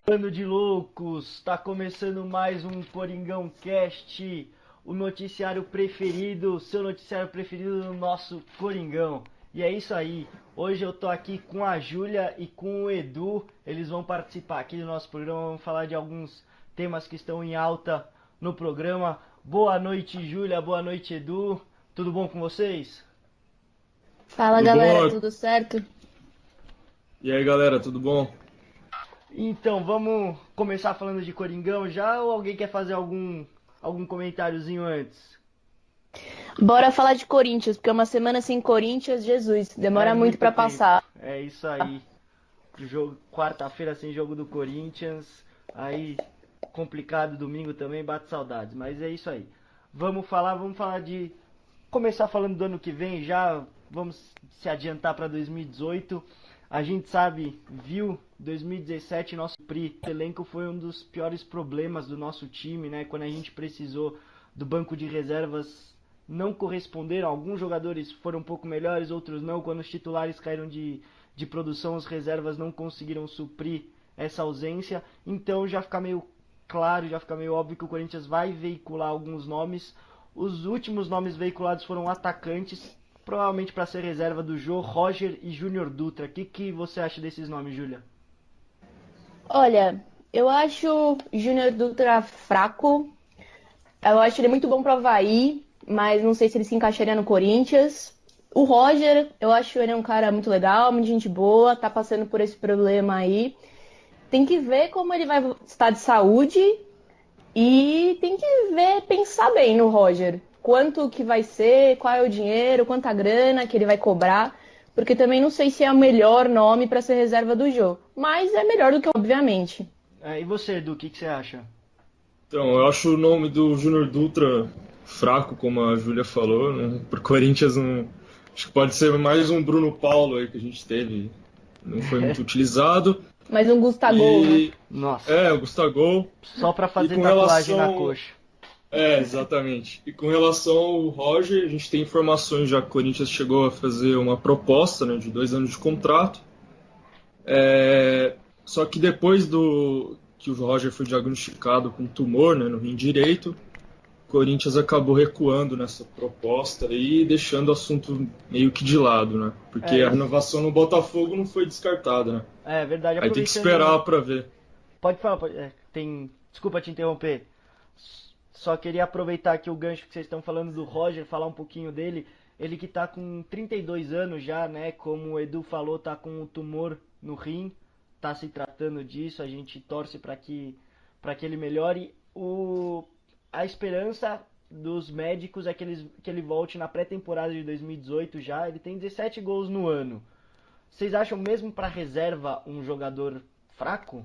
Bando de loucos, tá começando mais um Coringão Cast, o noticiário preferido, seu noticiário preferido do nosso Coringão. E é isso aí, hoje eu tô aqui com a Júlia e com o Edu, eles vão participar aqui do nosso programa, vamos falar de alguns temas que estão em alta no programa. Boa noite, Júlia, boa noite, Edu, tudo bom com vocês? Fala Tudo galera, bom? tudo certo? E aí, galera, tudo bom? Então, vamos começar falando de Coringão já ou alguém quer fazer algum comentáriozinho antes? Bora falar de Corinthians, porque uma semana sem Corinthians, Jesus, É demora muito muito pra tempo. passar. É isso aí. Jogo quarta-feira sem jogo do Corinthians. Aí complicado, domingo também bate saudades, mas é isso aí. Vamos falar de começar falando do ano que vem já, vamos se adiantar para 2018. A gente sabe, viu, 2017 nosso elenco foi um dos piores problemas do nosso time, né? Quando a gente precisou do banco de reservas, não corresponderam. Alguns jogadores foram um pouco melhores, outros não. Quando os titulares caíram de produção, os reservas não conseguiram suprir essa ausência. Então já fica meio claro, já fica meio óbvio que o Corinthians vai veicular alguns nomes. Os últimos nomes veiculados foram atacantes, provavelmente para ser reserva do Jô, Roger e Júnior Dutra. O que você acha desses nomes, Júlia? Olha, eu acho o Júnior Dutra fraco, eu acho ele muito bom pro Avaí, mas não sei se ele se encaixaria no Corinthians. O Roger, eu acho ele um cara muito legal, muito gente boa, tá passando por esse problema aí. Tem que ver como ele vai estar de saúde. E tem que ver, pensar bem no Roger. Quanto que vai ser, qual é o dinheiro, quanta grana que ele vai cobrar. Porque também não sei se é o melhor nome para ser reserva do jogo. Mas é melhor do que, obviamente. E você, Edu, o que você acha? Então, eu acho o nome do Júnior Dutra fraco, como a Júlia falou, né? Pro Corinthians, acho que pode ser mais um Bruno Paulo aí que a gente teve. Não foi muito utilizado. Mas um Gustavo, né? E Nossa, o Gustavo. só pra E fazer com tatuagem na relação. coxa. Exatamente. E com relação ao Roger, a gente tem informações já que o Corinthians chegou a fazer uma proposta, né, de 2 anos de contrato. Só que depois do que o Roger foi diagnosticado com tumor, né, no rim direito, o Corinthians acabou recuando nessa proposta e deixando o assunto meio que de lado, né? Porque É a isso. renovação no Botafogo não foi descartada, né? É verdade, Aí tem que aproveitando. esperar para ver. Pode falar, desculpa te interromper. Só queria aproveitar aqui o gancho que vocês estão falando do Roger, falar um pouquinho dele. Ele que tá com 32 anos já, né? Como o Edu falou, tá com um tumor no rim, tá se tratando disso. A gente torce para que ele melhore. A esperança dos médicos é que ele volte na pré-temporada de 2018 já. Ele tem 17 gols no ano. Vocês acham mesmo para reserva um jogador fraco?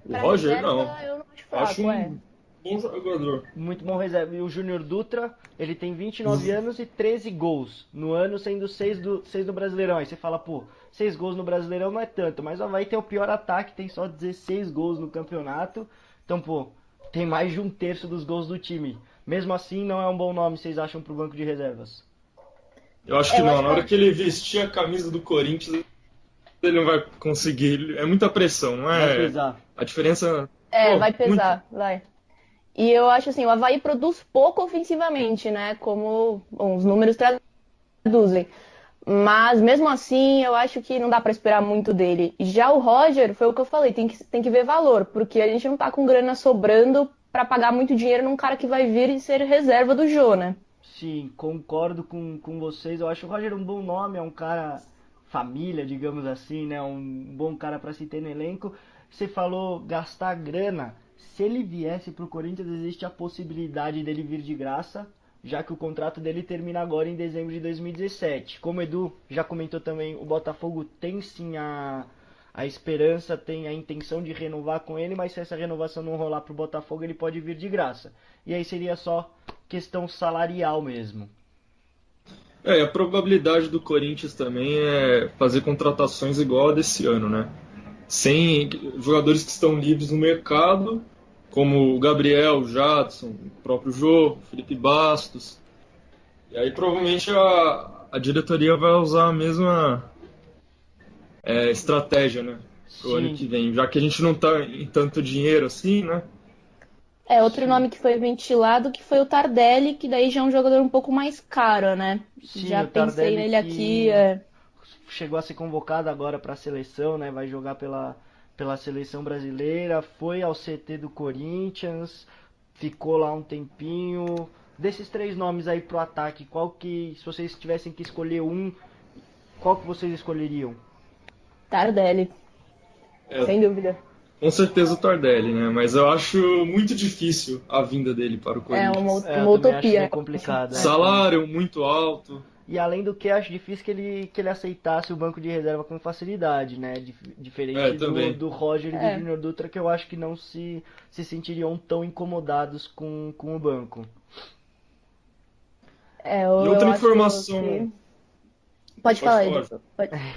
O Pra Roger, reserva, não. eu não acho Acho fraco, é. um bom jogador. Muito bom reserva. E o Júnior Dutra, ele tem 29 anos e 13 gols no ano, sendo 6 do Brasileirão. Aí você fala, pô, 6 gols no Brasileirão não é tanto, mas o Avaí tem o pior ataque, tem só 16 gols no campeonato. Então, pô, tem mais de um terço dos gols do time. Mesmo assim, não é um bom nome, vocês acham, pro banco de reservas? Eu acho É, que eu não. acho Na hora que ele vestir a camisa do Corinthians, ele não vai conseguir. É muita pressão, não Vai é? pesar. A diferença. vai Muito. pesar, vai. E eu acho assim, o Avaí produz pouco ofensivamente, né? Como bom, os números traduzem. Mas mesmo assim, eu acho que não dá pra esperar muito dele. Já o Roger, foi o que eu falei, tem que ver valor, porque a gente não tá com grana sobrando pra pagar muito dinheiro num cara que vai vir e ser reserva do Jô, né? Sim, concordo com vocês. Eu acho o Roger um bom nome, é um cara família, digamos assim, né? Um bom cara para se ter no elenco. Você falou gastar grana. Se ele viesse pro Corinthians, existe a possibilidade dele vir de graça, já que o contrato dele termina agora em dezembro de 2017. Como o Edu já comentou também, o Botafogo tem sim a esperança, tem a intenção de renovar com ele, mas se essa renovação não rolar pro Botafogo, ele pode vir de graça. E aí seria só questão salarial mesmo. E a probabilidade do Corinthians também é fazer contratações igual a desse ano, né? Sem jogadores que estão livres no mercado, como o Gabriel, o Jadson, o próprio Jô, Felipe Bastos. E aí provavelmente a diretoria vai usar a mesma estratégia, né? Pro ano Sim, que vem. Já que a gente não tá em tanto dinheiro assim, né? Outro sim, nome que foi ventilado que foi o Tardelli, que daí já é um jogador um pouco mais caro, né? sim, Já o pensei Tardelli nele aqui. que chegou a ser convocado agora para a seleção, né? Vai jogar pela seleção brasileira, foi ao CT do Corinthians, ficou lá um tempinho. Desses três nomes aí pro ataque, qual que, se vocês tivessem que escolher um, qual que vocês escolheriam? Tardelli, É, sem dúvida. com certeza o Tardelli, né? Mas eu acho muito difícil a vinda dele para o É uma, Corinthians. É, eu uma também acho bem utopia. complicado. Acho que Salário muito alto. e além do que, acho difícil que ele aceitasse o banco de reserva com facilidade, né? Diferente do, Também. do Roger e do É, Júnior Dutra, que eu acho que não se sentiriam tão incomodados com o banco. E eu outra acho informação. que. Pode Pode falar, falar. Edu.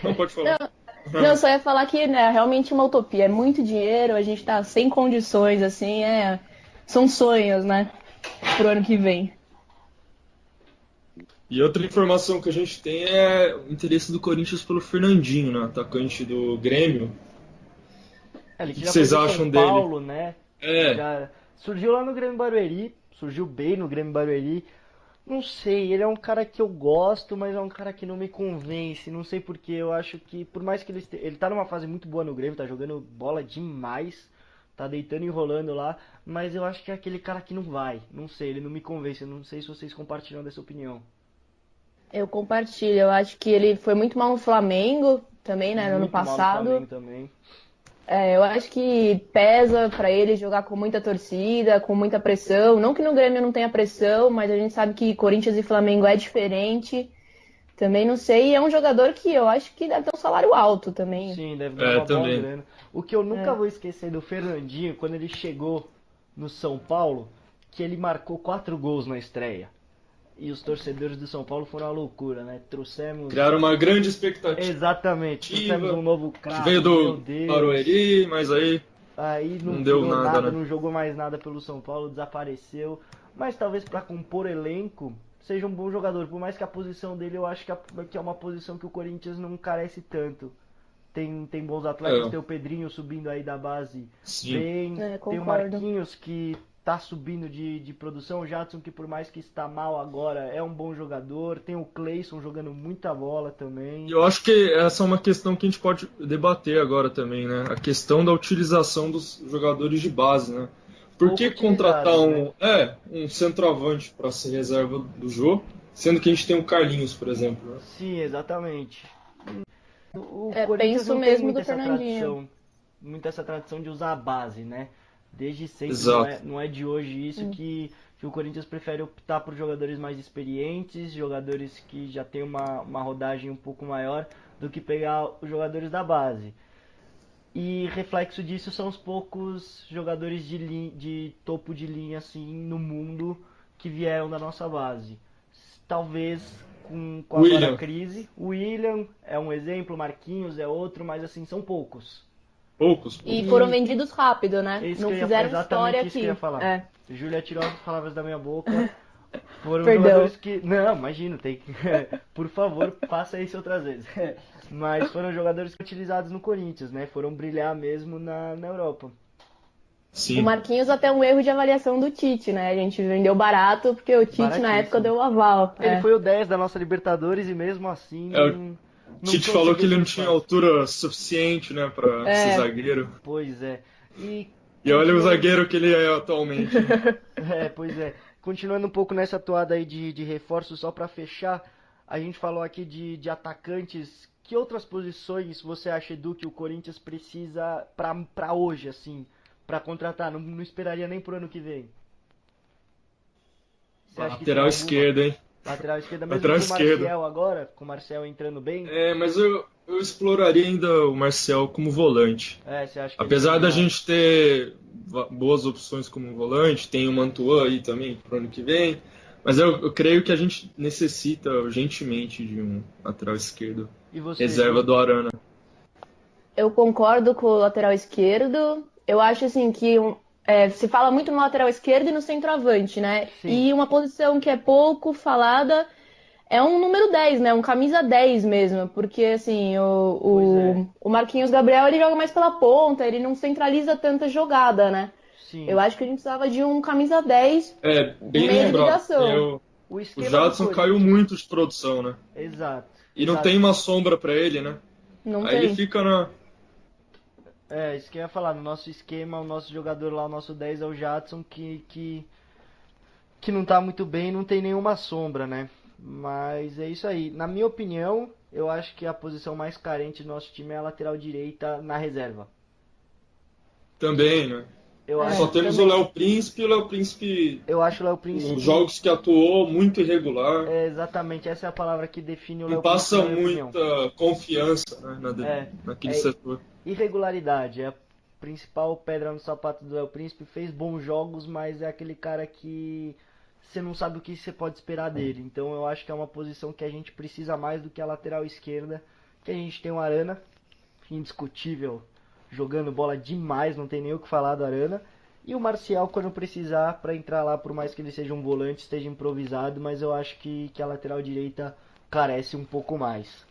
Não, pode falar. Não, não, só ia falar que né, é realmente uma utopia. É muito dinheiro, a gente tá sem condições, assim, são sonhos, né? Pro ano que vem. E outra informação que a gente tem é o interesse do Corinthians pelo Fernandinho, né? Atacante do Grêmio. É, O ele que que que já foi vocês do São acham dele? Paulo, né? É, Já surgiu lá no Grêmio Barueri, surgiu bem no Grêmio Barueri. Não sei, ele é um cara que eu gosto, mas é um cara que não me convence. Não sei porque, eu acho que por mais que ele tá numa fase muito boa no Grêmio, tá jogando bola demais, tá deitando e enrolando lá, mas eu acho que é aquele cara que não vai. Não sei, ele não me convence. Eu não sei se vocês compartilham dessa opinião. Eu compartilho. Eu acho que ele foi muito mal no Flamengo também, né, no ano Muito mal no Flamengo passado. também. Eu acho que pesa pra ele jogar com muita torcida, com muita pressão. Não que no Grêmio não tenha pressão, mas a gente sabe que Corinthians e Flamengo é diferente. Também não sei. E é um jogador que eu acho que deve ter um salário alto também. Sim, deve ganhar uma boa também. grana. O que eu nunca É. vou esquecer do Fernandinho, quando ele chegou no São Paulo, que ele marcou 4 gols na estreia. E os torcedores do São Paulo foram uma loucura, né? Trouxemos. Criaram uma grande expectativa, Exatamente, trouxemos um novo que veio craque, meu do Deus. Barueri, mas aí Aí não não deu virou nada, nada, né? não jogou mais nada pelo São Paulo, desapareceu. Mas talvez para compor elenco seja um bom jogador. Por mais que a posição dele eu acho que é uma posição que o Corinthians não carece tanto. Tem bons atletas, É, tem o Pedrinho subindo aí da base sim. bem, tem o Concordo. Marquinhos que tá subindo de produção, o Jadson que por mais que está mal agora é um bom jogador, tem o Cleison jogando muita bola E também. eu acho que essa é uma questão que a gente pode debater agora também, né? A questão da utilização dos jogadores de base, né? Por Pouco que contratar utilizados, né? um centroavante para ser reserva do jogo, sendo que a gente tem o Carlinhos, por exemplo, né? Sim, exatamente. O Corinthians Penso não tem mesmo do Fernandinho. muita essa tradição de usar a base, né? Desde sempre, Exato. não é de hoje isso que o Corinthians prefere optar por jogadores mais experientes, jogadores que já têm uma rodagem um pouco maior, do que pegar os jogadores da base. E reflexo disso são os poucos jogadores de topo de linha assim no mundo que vieram da nossa base. Talvez com agora a William, crise, o William é um exemplo, Marquinhos é outro, mas assim são poucos. poucos. E foram E vendidos rápido, né? isso Não que eu ia, fizeram história exatamente isso que eu ia aqui. falar. É, Júlia tirou as palavras da minha boca. Foram perdão. jogadores que. Não, imagino, tem que. Por favor, faça isso outras vezes. Mas foram jogadores utilizados no Corinthians, né? Foram brilhar mesmo na Europa. O Sim. Marquinhos até um erro de avaliação do Tite, né? A gente vendeu barato porque o Tite na época Baratíssimo. deu o aval. Ele foi o 10 da nossa Libertadores e mesmo assim O não Tite falou que conseguiu ele seu não tinha espaço. altura suficiente, né, para ser É, zagueiro. Pois é. E E olha o continuando. zagueiro que ele é atualmente, né? Pois é. Continuando um pouco nessa toada aí de reforços, só pra fechar, a gente falou aqui de atacantes. Que outras posições você acha, Edu, que o Corinthians precisa pra hoje, assim, pra contratar? Não esperaria nem pro ano que vem. Você acha que tem Lateral alguma? esquerdo, hein? Lateral esquerda, mesmo Lateral com o esquerdo. Marcial agora, com o Marcial entrando bem? É, mas eu exploraria ainda o Marcial como volante. Você acha que ele Apesar da seria. gente ter boas opções como volante, tem o Mantuan aí também pro ano que vem. Mas eu creio que a gente necessita urgentemente de um lateral esquerdo E você, reserva Edu? do Arana. eu concordo com o lateral esquerdo. Eu acho assim que se fala muito no lateral esquerdo e no centroavante, né? Sim. E uma posição que é pouco falada é um número 10, né? Um camisa 10 mesmo, porque assim, o Marquinhos Gabriel ele joga mais pela ponta, ele não centraliza tanta jogada, né? Eu Sim. acho que a gente precisava de um camisa 10, um Bem meio de lembrado. ligação. O O esquema do Jadson caiu Corinthians. muito de produção, né? Exato. E não Exato. tem uma sombra pra ele, né? Não Aí ele tem. fica na. Isso que eu ia falar. No nosso esquema, o nosso jogador lá, o nosso 10 é o Jadson, que não tá muito bem, não tem nenhuma sombra, né? Mas é isso aí. Na minha opinião, eu acho que a posição mais carente do nosso time é a lateral direita na reserva. Também, né? Eu É, Só acho, temos também. o Léo Príncipe, e o Léo Príncipe, eu acho o Léo os Príncipe. jogos que atuou, muito irregular. Exatamente, essa é a palavra que define o Não Léo Príncipe, passa na minha opinião. muita confiança, né, É, naquele é setor. irregularidade. É a principal pedra no sapato do Léo Príncipe. Fez bons jogos, mas é aquele cara que você não sabe o que você pode esperar dele. Então eu acho que é uma posição que a gente precisa mais do que a lateral esquerda. Que a gente tem o Arana, indiscutível, jogando bola demais, não tem nem o que falar do Arana. E o Marcial quando precisar para entrar lá, por mais que ele seja um volante, esteja improvisado, mas eu acho que a lateral direita carece um pouco mais.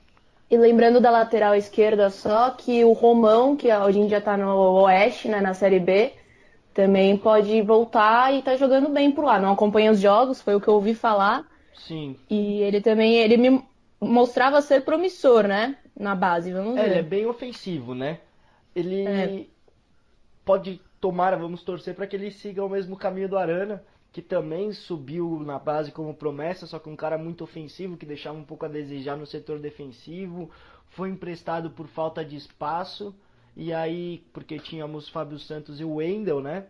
E lembrando da lateral esquerda só, que o Romão, que hoje em dia tá no Oeste, né, na Série B, também pode voltar e tá jogando bem por lá. Não acompanha os jogos, foi o que eu ouvi falar. Sim, E ele também, ele me mostrava ser promissor, né, na base, vamos ele é ver. bem ofensivo, né? É, Ele pode tomar, vamos torcer para que ele siga o mesmo caminho do Arana, que também subiu na base como promessa, só que um cara muito ofensivo, que deixava um pouco a desejar no setor defensivo, foi emprestado por falta de espaço, e aí, porque tínhamos Fábio Santos e o Wendel, né?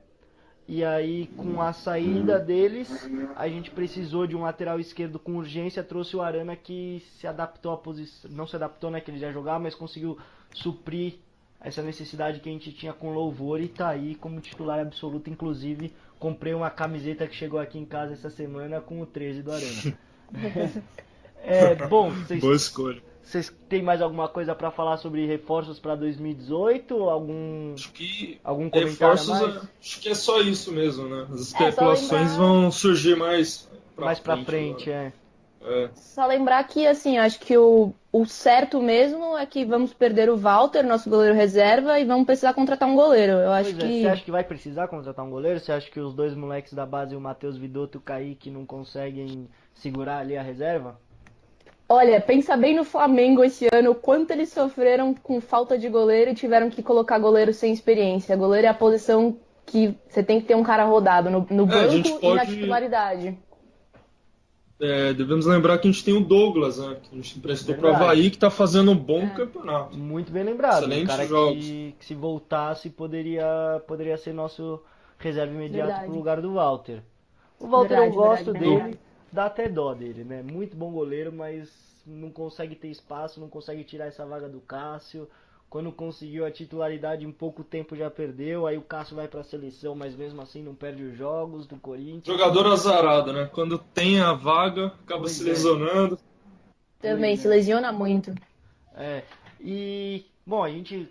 E aí, com a saída deles, a gente precisou de um lateral esquerdo com urgência, trouxe o Arana que se adaptou à posição, não se adaptou, né, que ele já jogava, mas conseguiu suprir essa necessidade que a gente tinha com louvor e tá aí como titular absoluto. Inclusive, comprei uma camiseta que chegou aqui em casa essa semana com o 13 do Arana. Bom, Boa escolha. vocês têm mais alguma coisa para falar sobre reforços para 2018? Acho que Algum comentário a reforços, mais? acho que é só isso mesmo, né? As só especulações lembrar. vão surgir mais Mais pra frente frente, agora. é. É. Só lembrar que, assim, acho que o certo mesmo é que vamos perder o Walter, nosso goleiro reserva, e vamos precisar contratar um goleiro. Eu acho Pois é, você que, acha que vai precisar contratar um goleiro? Você acha que os dois moleques da base, o Matheus Vidotto e o Kaique, não conseguem segurar ali a reserva? olha, pensa bem no Flamengo esse ano, o quanto eles sofreram com falta de goleiro e tiveram que colocar goleiro sem experiência. Goleiro é a posição que você tem que ter um cara rodado no A gente banco e na pode. titularidade. Devemos lembrar que a gente tem o Douglas, né? Que a gente emprestou para o Verdade. Havaí, que está fazendo um bom campeonato. Muito bem lembrado. Um Excelentes cara jogos. que se voltasse poderia ser nosso reserva imediato Verdade. pro lugar do Walter. O Walter Verdade, eu gosto verdade, verdade. dele, dá até dó dele, né? Muito bom goleiro, mas não consegue ter espaço, não consegue tirar essa vaga do Cássio. Quando conseguiu a titularidade em pouco tempo já perdeu, aí o Cássio vai pra seleção, mas mesmo assim não perde os jogos do Corinthians. Jogador azarado, né? Quando tem a vaga, acaba Pois se é. lesionando. Também Pois se é. lesiona muito. Bom, a gente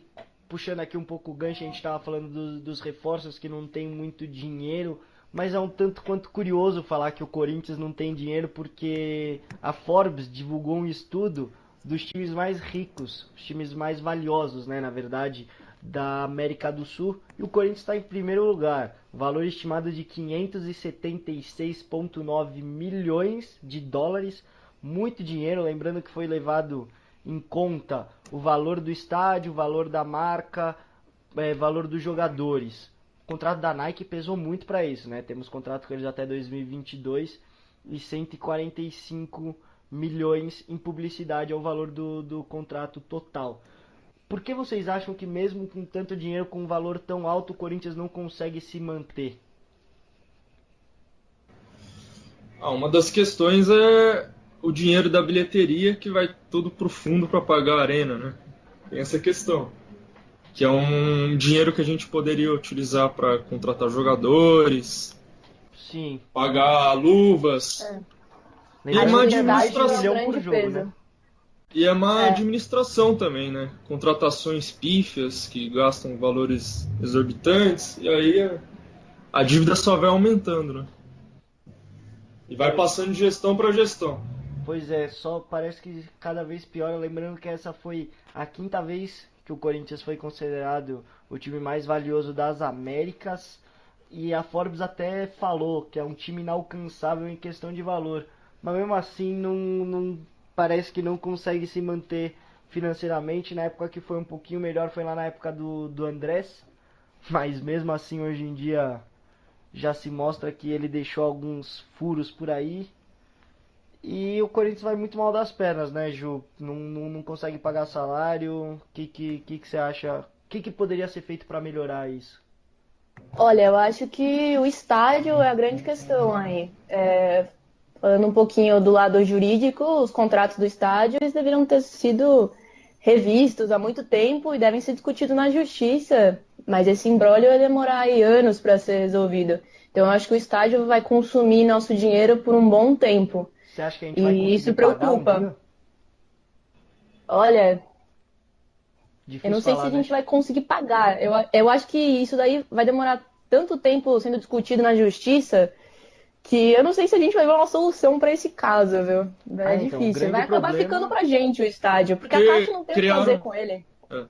puxando aqui um pouco o gancho, a gente estava falando dos reforços que não tem muito dinheiro, mas é um tanto quanto curioso falar que o Corinthians não tem dinheiro porque a Forbes divulgou um estudo dos times mais ricos, os times mais valiosos, né, na verdade, da América do Sul, e o Corinthians está em primeiro lugar, valor estimado de 576,9 milhões de dólares, muito dinheiro, lembrando que foi levado em conta o valor do estádio, o valor da marca, valor dos jogadores. O contrato da Nike pesou muito para isso, né? Temos contrato com eles até 2022 e 145 milhões em publicidade é o valor do contrato total. Por que vocês acham que mesmo com tanto dinheiro, com um valor tão alto, o Corinthians não consegue se manter? Uma das questões é o dinheiro da bilheteria que vai todo pro fundo para pagar a arena, né? Tem essa questão. Que é um dinheiro que a gente poderia utilizar para contratar jogadores, Sim. pagar luvas. E é Lembrando uma que é mais de 1 administração. milhão por jogo, né? E é uma administração também, né? Contratações pífias que gastam valores exorbitantes, e aí a dívida só vai aumentando, né? E vai passando de gestão para gestão. Pois é, só parece que cada vez pior. Lembrando que essa foi a quinta vez que o Corinthians foi considerado o time mais valioso das Américas. E a Forbes até falou que é um time inalcançável em questão de valor. Mas mesmo assim não parece que não consegue se manter financeiramente. Na época que foi um pouquinho melhor foi lá na época do Andrés. Mas mesmo assim hoje em dia já se mostra que ele deixou alguns furos por aí. E o Corinthians vai muito mal das pernas, né, Ju? Não consegue pagar salário. O que você acha? O que poderia ser feito para melhorar isso? Olha, eu acho que o estádio é a grande questão aí. Falando um pouquinho do lado jurídico, os contratos do estádio eles deveriam ter sido revistos há muito tempo e devem ser discutidos na justiça. Mas esse imbróglio vai demorar aí anos para ser resolvido. Então eu acho que o estádio vai consumir nosso dinheiro por um bom tempo. Você acha que a gente vai E conseguir isso pagar um preocupa. dia? Olha, eu não Difícil sei se falar, a né? gente vai conseguir pagar. Eu acho que isso daí vai demorar tanto tempo sendo discutido na justiça que eu não sei se a gente vai ver uma solução para esse caso, viu? Ah, É então, o difícil. grande Vai acabar ficando problema. pra gente o estádio, porque a Caixa não tem o que fazer Criaram, com ele. é,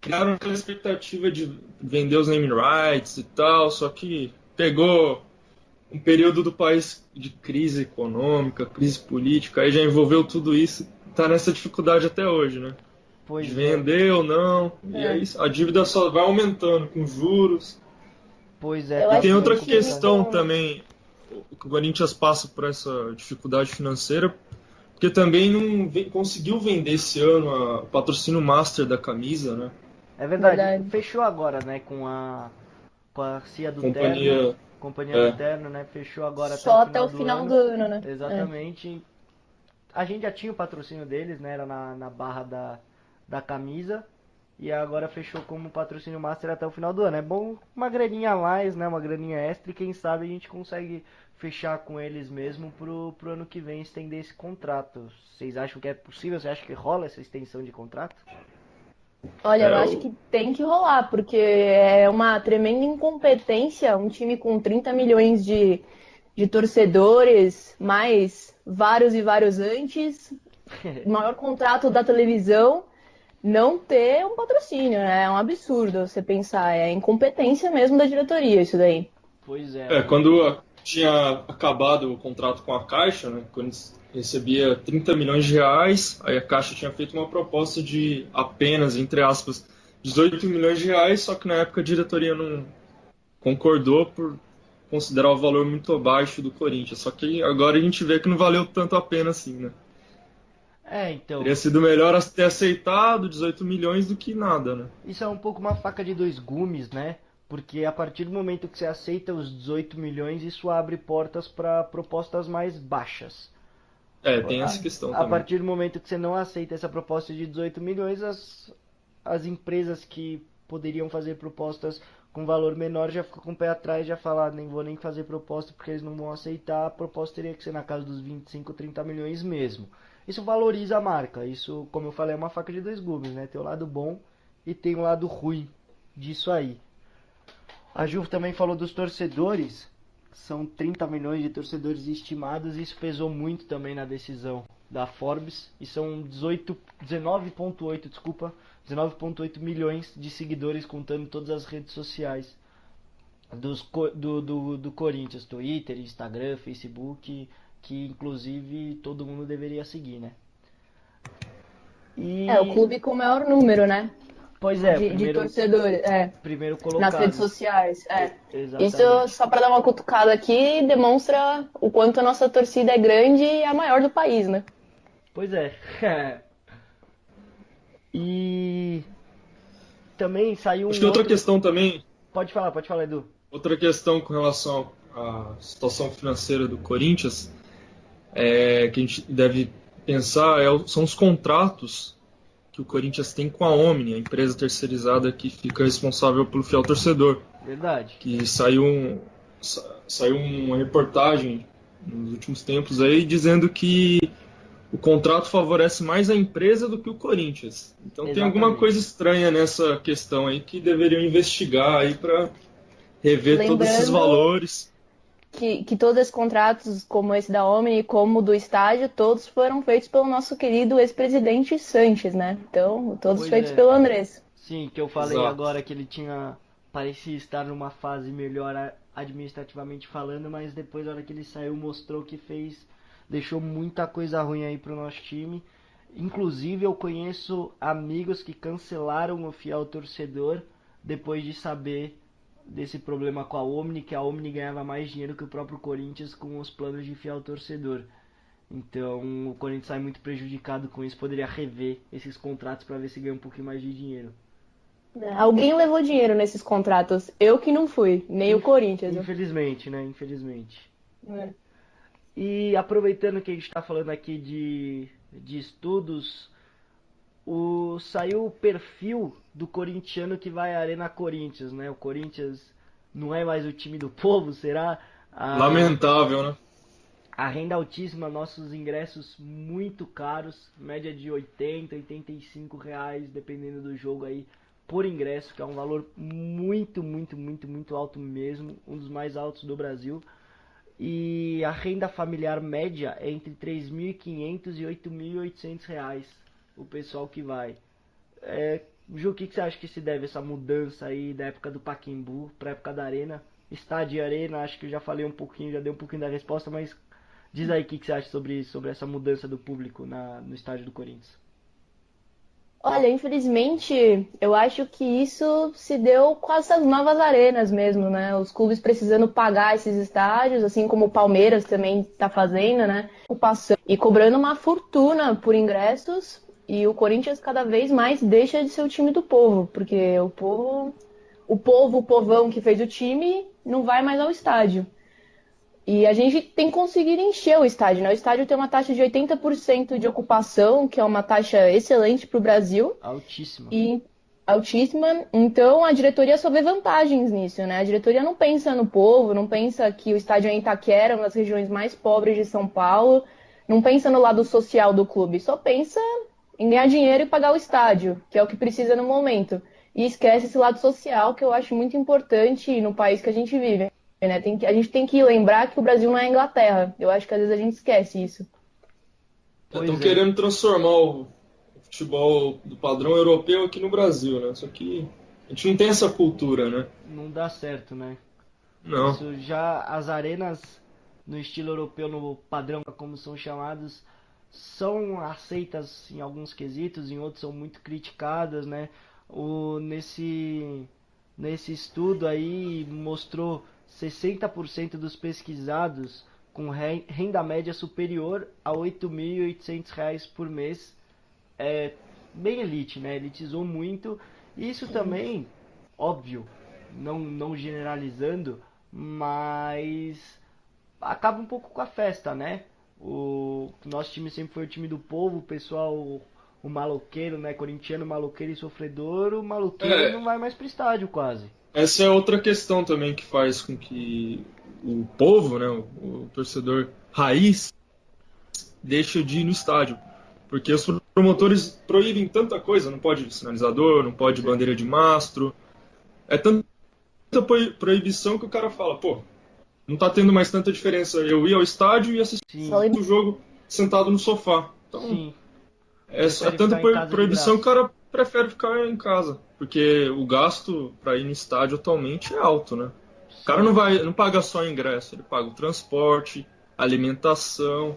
criaram aquela expectativa de vender os name rights e tal, só que pegou um período do país de crise econômica, crise política, aí já envolveu tudo isso, tá nessa dificuldade até hoje, né? De Pois é, vender ou não, e É. aí a dívida só vai aumentando com juros. pois é, Eu E tá acho tem que outra ficando um time complicado. questão com. também, que o Corinthians passa por essa dificuldade financeira, porque também não conseguiu vender esse ano o patrocínio master da camisa, né? É verdade, Verdade. fechou agora, né, com a CIA do Terno, Companhia, Companhia do é, Terno, né, fechou agora até o Só até final o do final ano. do ano, né? É. Exatamente. A gente já tinha o patrocínio deles, né, era na barra da camisa. E agora fechou como patrocínio master até o final do ano. É bom uma graninha a mais, né, uma graninha extra e quem sabe a gente consegue fechar com eles mesmo pro ano que vem estender esse contrato. Vocês acham que é possível? Você acha que rola essa extensão de contrato? Olha, eu é, acho que tem que rolar, porque é uma tremenda incompetência um time com 30 milhões de torcedores, mais vários e vários antes, maior contrato da televisão, não ter um patrocínio, né? É um absurdo você pensar. É incompetência mesmo da diretoria, isso daí. Pois é, quando tinha acabado o contrato com a Caixa, né, quando recebia 30 milhões de reais, aí a Caixa tinha feito uma proposta de apenas, entre aspas, 18 milhões de reais, só que na época a diretoria não concordou por considerar o valor muito abaixo do Corinthians. Só que agora a gente vê que não valeu tanto a pena assim, né? então, Teria sido melhor ter aceitado 18 milhões do que nada, né? isso é um pouco uma faca de dois gumes, né? Porque a partir do momento que você aceita os 18 milhões, isso abre portas para propostas mais baixas. Tem essa questão A também. partir do momento que você não aceita essa proposta de 18 milhões, as empresas que poderiam fazer propostas com valor menor já ficam com o pé atrás, já falam, nem vou nem fazer proposta porque eles não vão aceitar, a proposta teria que ser na casa dos 25, 30 milhões mesmo. Isso valoriza a marca, isso, como eu falei, é uma faca de dois gumes, né? Tem o lado bom e tem o lado ruim disso aí. A Ju também falou dos torcedores, são 30 milhões de torcedores estimados, e isso pesou muito também na decisão da Forbes, e são 19,8, desculpa, 19,8 milhões de seguidores contando todas as redes sociais do Corinthians, Twitter, Instagram, Facebook, que inclusive todo mundo deveria seguir, né? É, o E, clube com o maior número, né? pois é, De primeiro, torcedores, primeiro nas redes colocado. sociais. Isso, Exatamente. só para dar uma cutucada aqui, demonstra o quanto a nossa torcida é grande e a maior do país, né? Pois é. E também saiu Acho um que outra outro. questão também, Pode falar, Edu. outra questão com relação à situação financeira do Corinthians, que a gente deve pensar são os contratos que o Corinthians tem com a Omni, a empresa terceirizada que fica responsável pelo fiel torcedor. Verdade. Que saiu uma reportagem nos últimos tempos aí dizendo que o contrato favorece mais a empresa do que o Corinthians. Então tem alguma Exatamente. coisa estranha nessa questão aí que deveriam investigar aí para rever todos esses Lembrando, valores. que todos esses contratos, como esse da Omni, como do estádio, todos foram feitos pelo nosso querido ex-presidente Sanches, né? Então, todos Pois feitos é. pelo Andrés. Sim, que eu falei Exato. agora que ele parecia estar numa fase melhor administrativamente falando, mas depois, na hora que ele saiu, mostrou que deixou muita coisa ruim aí pro nosso time. Inclusive, eu conheço amigos que cancelaram o fiel torcedor depois de saber desse problema com a Omni, que a Omni ganhava mais dinheiro que o próprio Corinthians com os planos de fiel torcedor. Então, o Corinthians sai muito prejudicado com isso, poderia rever esses contratos para ver se ganha um pouquinho mais de dinheiro. Alguém levou dinheiro nesses contratos. Eu que não fui, nem o Corinthians. Infelizmente, né? Infelizmente. É. E aproveitando que a gente está falando aqui de estudos, saiu o perfil do corintiano que vai à Arena Corinthians, né? O Corinthians não é mais o time do povo, será? Lamentável, né? A renda altíssima, nossos ingressos muito caros, média de 80, 85 reais, dependendo do jogo aí, por ingresso, que é um valor muito, muito, muito, muito alto mesmo, um dos mais altos do Brasil. E a renda familiar média é entre 3.500 e 8.800 reais, o pessoal que vai. Ju, o que você acha que se deve essa mudança aí da época do Pacaembu para a época da Arena? Estádio e Arena, acho que eu já falei um pouquinho, já dei um pouquinho da resposta, mas diz aí o que você acha sobre essa mudança do público no estádio do Corinthians. Olha, infelizmente, eu acho que isso se deu com essas novas arenas mesmo, né? Os clubes precisando pagar esses estádios, assim como o Palmeiras também está fazendo, né? E cobrando uma fortuna por ingressos, e o Corinthians cada vez mais deixa de ser o time do povo, porque o povão que fez o time, não vai mais ao estádio. E a gente tem conseguido encher o estádio, né? O estádio tem uma taxa de 80% de ocupação, que é uma taxa excelente para o Brasil Altíssima. e altíssima. Então a diretoria só vê vantagens nisso, né? A diretoria não pensa no povo, não pensa que o estádio é em Itaquera, uma das regiões mais pobres de São Paulo, não pensa no lado social do clube, só pensa em ganhar dinheiro e pagar o estádio, que é o que precisa no momento. E esquece esse lado social que eu acho muito importante no país que a gente vive. Né? A gente tem que lembrar que o Brasil não é a Inglaterra. Eu acho que às vezes a gente esquece isso. Estão Pois é, querendo transformar o futebol do padrão europeu aqui no Brasil, né? Só que a gente não tem essa cultura, né? não dá certo, né? Não. Isso já, as arenas no estilo europeu, no padrão, como são chamados, são aceitas em alguns quesitos, em outros são muito criticadas, né? Nesse estudo aí mostrou 60% dos pesquisados com renda média superior a R$ 8.800 por mês. É bem elite, né? Elitizou muito. Isso também, óbvio, não generalizando, mas acaba um pouco com a festa, né? O nosso time sempre foi o time do povo, o pessoal, o maloqueiro, né? Corintiano, maloqueiro e sofredor, o maloqueiro É, não vai mais pro estádio quase. essa é outra questão também que faz com que o povo, né, o torcedor raiz, deixe de ir no estádio. Porque os promotores proíbem tanta coisa, não pode sinalizador, não pode Pois é. bandeira de mastro. É tanta proibição que o cara fala, pô, não tá tendo mais tanta diferença eu ir ao estádio e assistir Só Sim, o jogo sentado no sofá. Então, sim. é Prefere tanta ficar em casa de proibição que o graça. cara prefere ficar em casa. Porque o gasto para ir no estádio atualmente é alto, né? O cara Sim, não paga só ingresso, ele paga o transporte, alimentação.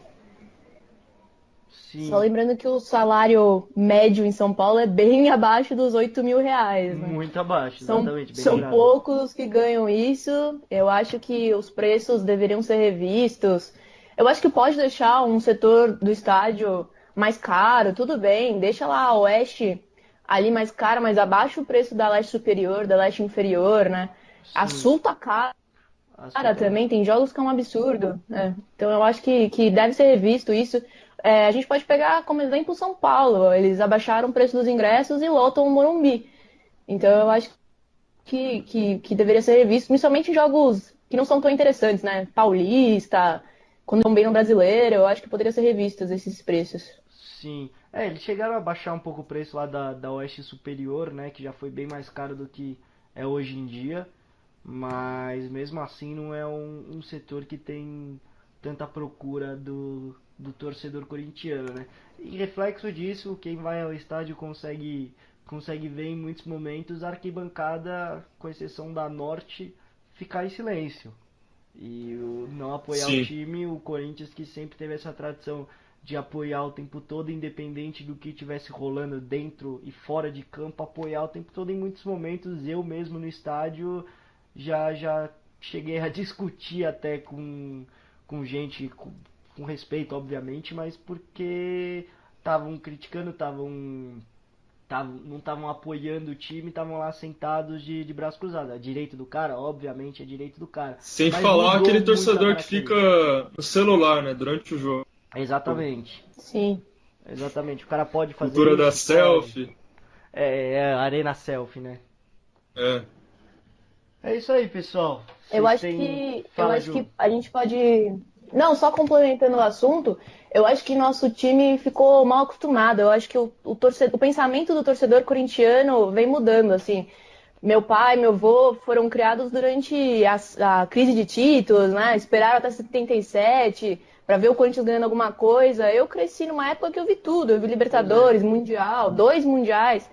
Só sim. lembrando que o salário médio em São Paulo é bem abaixo dos R$ 8.000, né? Muito abaixo, São, exatamente, bem são lembrado. poucos os que ganham isso. Eu acho que os preços deveriam ser revistos. Eu acho que pode deixar um setor do estádio mais caro, tudo bem. Deixa lá a Oeste ali mais cara, mas abaixa o preço da Leste Superior, da Leste Inferior, né? A Sim, Sul tá cara assunto. também, tem jogos que é um absurdo. Né? Então eu acho que deve ser revisto isso. A gente pode pegar como exemplo São Paulo. Eles abaixaram o preço dos ingressos e lotam o Morumbi. Então eu acho que deveria ser revisto, principalmente em jogos que não são tão interessantes, né? Paulista, quando estão bem no brasileiro, eu acho que poderia ser revistos esses preços. Sim. Eles chegaram a baixar um pouco o preço lá da Oeste Superior, né? Que já foi bem mais caro do que é hoje em dia. mas mesmo assim não é um setor que tem tanta procura do torcedor corintiano, né? E reflexo disso, quem vai ao estádio consegue ver em muitos momentos a arquibancada, com exceção da Norte, ficar em silêncio. E não apoiar o Sim. time, o Corinthians que sempre teve essa tradição de apoiar o tempo todo, independente do que estivesse rolando dentro e fora de campo, apoiar o tempo todo. Em muitos momentos, eu mesmo no estádio já cheguei a discutir até com gente, com respeito, obviamente, mas porque estavam criticando, não estavam apoiando o time, estavam lá sentados de braço cruzado. A direito do cara, obviamente, é direito do cara. Sem Mas falar mudou aquele muito a torcedor que fica característica. no celular, né, durante o jogo. Exatamente. Sim. Exatamente. O cara pode fazer Cultura da isso? Pode. selfie. É arena selfie, né? É. É isso aí, pessoal. Eu Vocês acho têm. que eu Fala, acho Ju. que a gente pode. Não, só complementando o assunto, eu acho que nosso time ficou mal acostumado. Eu acho que o pensamento do torcedor corintiano vem mudando, assim. Meu pai, meu avô foram criados durante a crise de títulos, né? Esperaram até 77 para ver o Corinthians ganhando alguma coisa. Eu cresci numa época que eu vi tudo. Eu vi Pois é. Libertadores, Mundial, dois Mundiais.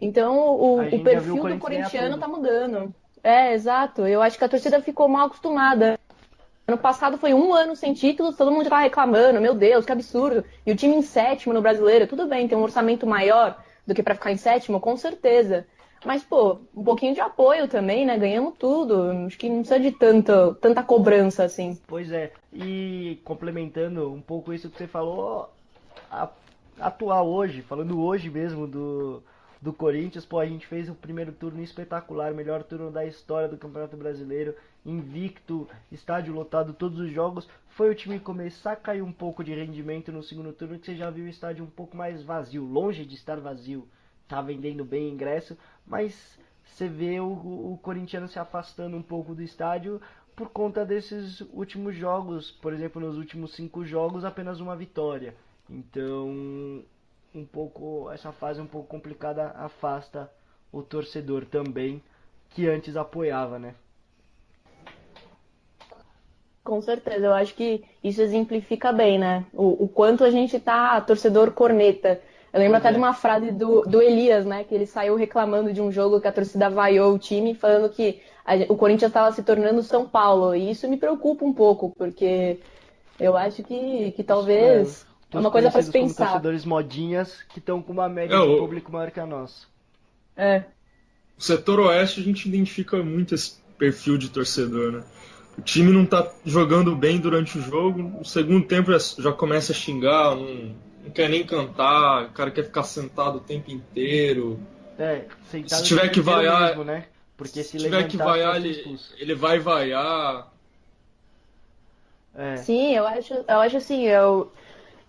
Então A o gente já viu o perfil do Corinthians ganhar corintiano tudo. tá mudando. É, exato. Eu acho que a torcida ficou mal acostumada. Ano passado foi um ano sem títulos, todo mundo já tava reclamando, meu Deus, que absurdo. E o time em sétimo no Brasileiro, tudo bem, tem um orçamento maior do que pra ficar em sétimo, com certeza. Mas, pô, um pouquinho de apoio também, né? Ganhamos tudo. Acho que não precisa de tanta cobrança assim. Pois é. E complementando um pouco isso que você falou, a- atual hoje, falando hoje mesmo do Corinthians, pô, a gente fez o primeiro turno espetacular, o melhor turno da história do Campeonato Brasileiro, invicto, estádio lotado todos os jogos. Foi o time começar a cair um pouco de rendimento no segundo turno, que você já viu o estádio um pouco mais vazio, longe de estar vazio. Tá vendendo bem ingresso, mas você vê o corintiano se afastando um pouco do estádio por conta desses últimos jogos. Por exemplo, nos últimos 5 jogos, apenas uma vitória. Então, essa fase um pouco complicada afasta o torcedor também, que antes apoiava, né? Com certeza, eu acho que isso exemplifica bem, né? O quanto a gente tá torcedor corneta. Eu lembro Pois até de é. uma frase do Elias, né? Que ele saiu reclamando de um jogo que a torcida vaiou o time, falando que o Corinthians estava se tornando São Paulo. E isso me preocupa um pouco, porque eu acho que Isso é, talvez é os uma coisa para se conhecidos como pensar. torcedores modinhas que estão com uma É, média de público maior que a nossa. É, o setor oeste a gente identifica muito esse perfil de torcedor, né? O time não tá jogando bem durante o jogo, no segundo tempo já começa a xingar, não quer nem cantar, o cara quer ficar sentado o tempo inteiro. É, Se sentado o tiver tempo que inteiro vaiar, mesmo, né? Porque se se tiver que levantasse ia vaiar, ser ele, expulso. ele vai vaiar. É, sim, eu acho assim,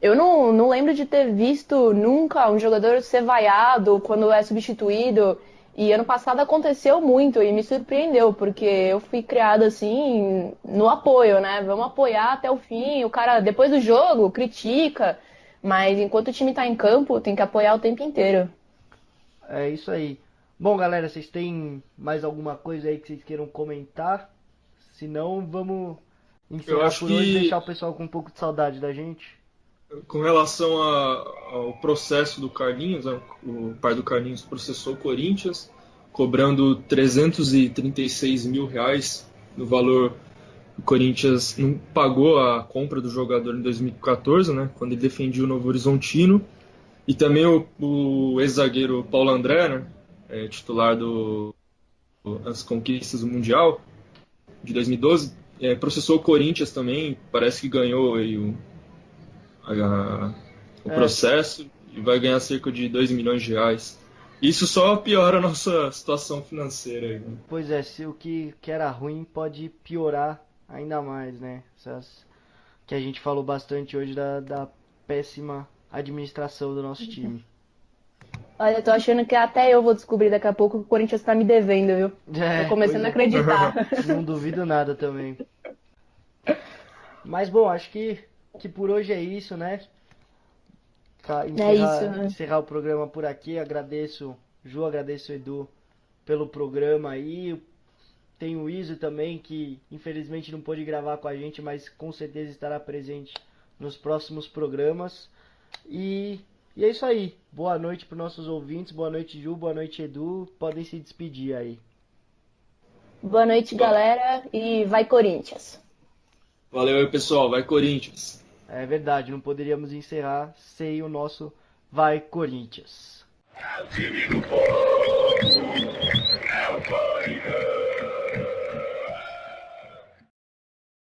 eu não lembro de ter visto nunca um jogador ser vaiado quando é substituído. E ano passado aconteceu muito e me surpreendeu, porque eu fui criada assim no apoio, né? Vamos apoiar até o fim. O cara, depois do jogo, critica, mas enquanto o time tá em campo, tem que apoiar o tempo inteiro. é isso aí. Bom, galera, vocês têm mais alguma coisa aí que vocês queiram comentar? Se não, vamos Eu encerrar acho por hoje e que deixar o pessoal com um pouco de saudade da gente. com relação ao processo do Carlinhos, né, o pai do Carlinhos processou o Corinthians, cobrando 336 mil reais no valor. O Corinthians não pagou a compra do jogador em 2014, né, quando ele defendia o Novo Horizontino. E também o ex-zagueiro Paulo André, né, titular das conquistas do Mundial de 2012, processou o Corinthians também. Parece que ganhou aí a- o É, processo e vai ganhar cerca de 2 milhões de reais. Isso só piora a nossa situação financeira aí, né? pois é, se o que era ruim pode piorar ainda mais, né? Essas, que a gente falou bastante hoje da péssima administração do nosso time. Olha, eu tô achando que até eu vou descobrir daqui a pouco que o Corinthians tá me devendo, viu? Tô É, pois começando a é. acreditar. Não duvido nada também. Mas bom, acho que por hoje é isso, né? É isso, né? Encerrar o programa por aqui. Agradeço, Ju, agradeço o Edu pelo programa aí. Tem o Iso também, que infelizmente não pôde gravar com a gente, mas com certeza estará presente nos próximos programas. E é isso aí. Boa noite para os nossos ouvintes. Boa noite, Ju. Boa noite, Edu. Podem se despedir aí. Boa noite, galera, e vai Corinthians! Valeu aí, pessoal. Vai, Corinthians! É verdade, não poderíamos encerrar sem o nosso Vai Corinthians!